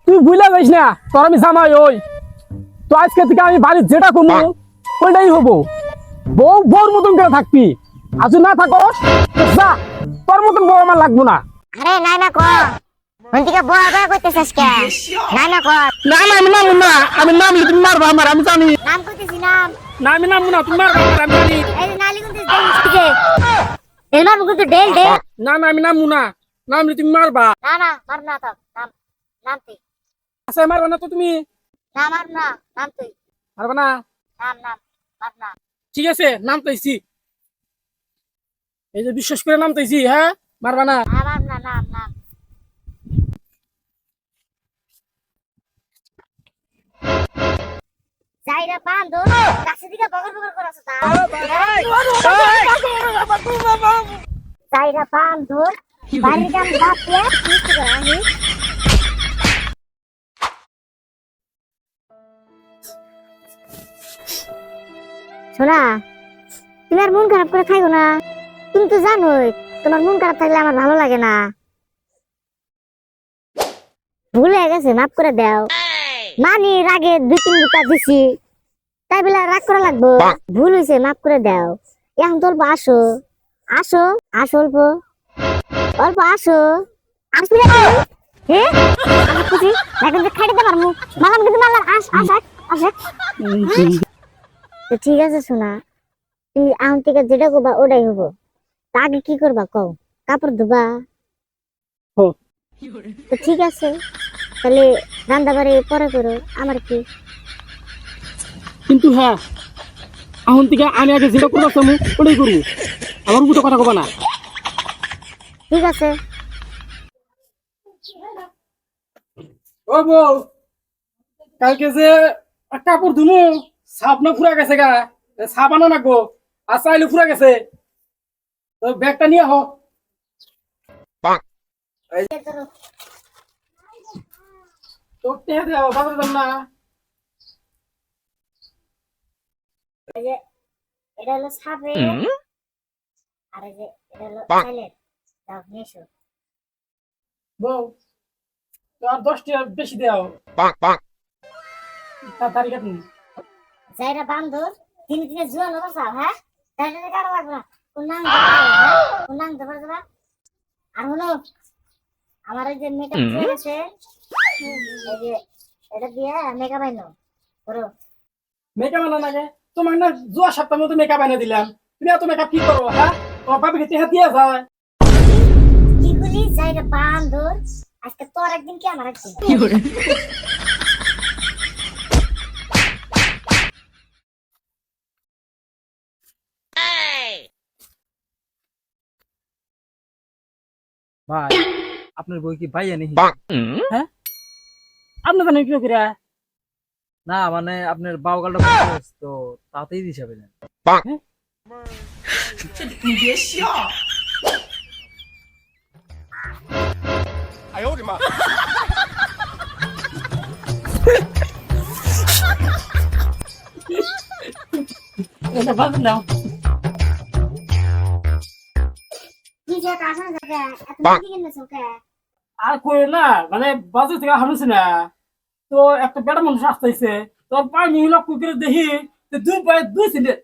তুই ভুলে যাইস না তোর আমি জামাই ওই তো আজকে থেকে আমি বাড়ির যেটা করবো ওইটাই হবো বউ বউর মতন করে থাকবি আজ না থাকস তো যা তোর মতন বউ আমার লাগবো না আরে নাই না কর মন্তিকা বড় বড় কইতেছিস কে নাই না কর না না আমি নামবো না আমি নামলে তুমি মারবা আমার আমি জানি নাম কইতেছি নাম না আমি নামবো না তুমি মারবা আমার আমি জানি এই যে নালি কিন্তু দেইছে এর মার কিন্তু ডেল ডে না না আমি নামবো না নামলে তুমি মারবা না না মার না তো নাম নাম তুই আচ্ছা মারবা না তো তুমি না মার না নাম তুই মারবা না নাম নাম মার না ঠিক আছে নামতেছি এই যে বিশ্বাস করে নামতেছি হ্যাঁ মারবা না মার না নাম নাম যাইরা বান্ধ কাছে দিকে বগর বগর করাছ তা যাইরা বান্ধ বাড়ি গাম বাপে কি করে আমি শোনা তুমি আর মন খারাপ করে থাকো না তুমি তো জানোই তোমার মন খারাপ থাকলে আমার ভালো লাগে না ভুল হয়ে গেছে মাফ করে দাও মানি রাগে 2-3 গুতা দিছি তাই বলে রাগ করা লাগবো ভুল হয়েছে মাফ করে দাও এখন তো অল্প আসো আসো আসো অল্প অল্প আসো আসবি না হ্যাঁ আমি খুশি এখন যে খাইতে দিতে পারবো মালাম কিন্তু মালাম আস আস আস তো ঠিক আছে শোনা তুই আম থেকে যেটা করবা ওটাই হবো তা আগে কি করবা কও কাপড় ধোবা হো। তো ঠিক আছে তাহলে রান্না বাড়ি পরে করো আমার কি কিন্তু হ্যাঁ এখন থেকে আমি আগে যেটা করবো আমি ওটাই করবো আমার উপর কথা কবা না ঠিক আছে ও বউ কালকে যে কাপড় ধুনু সাপ না ফুরা গেছে গা সাপ আনা না গো আর চাইলে ফুরা গেছে তো ব্যাগটা নিয়ে আহ তো টেহা দেওয়া বাজারে যাম না এটা হলো সাপে আর এই যে এটা হলো সাইলেন্ট দাও নেছো বউ তো আর 10 টাকা বেশি দাও তাড়াতাড়ি কাটুন যাইরা বান্ধব দিনে দিনে জুয়ানো বাসা হ্যাঁ তাইলে কাটা লাগবে না কোন নাম কোন নাম দেবার দেবা আর হলো আমার এই যে মেকআপ আছে এই যে এটা দিয়ে মেকআপ আইনো করো মেকআপ আনা লাগে তোমার না জুয়া সপ্তাহ মতো মেকআপ এনে দিলাম তুমি এত মেকআপ কি করো হ্যাঁ তোমার বাবিকে টেহা দিয়ে যায় কি বলি যাইরা বান্ধব আজকে তোর একদিন কি আমার একদিন ভাই আপনার বই কি ভাই আনি হ্যাঁ আপনি জানেন কি করে না মানে আপনার বাউগালটা তো তাতেই হিসাবে নেন এটা বাদ নাও কি যে কাছে যাবে এত কি কিনছ ওকে আর কই না মানে বাজার থেকে হারুছে না তো একটা বেটা মানুষ আসতেছে তো পানি হলো কুকুরে দেখি তো দুই পায়ে দুই সিলে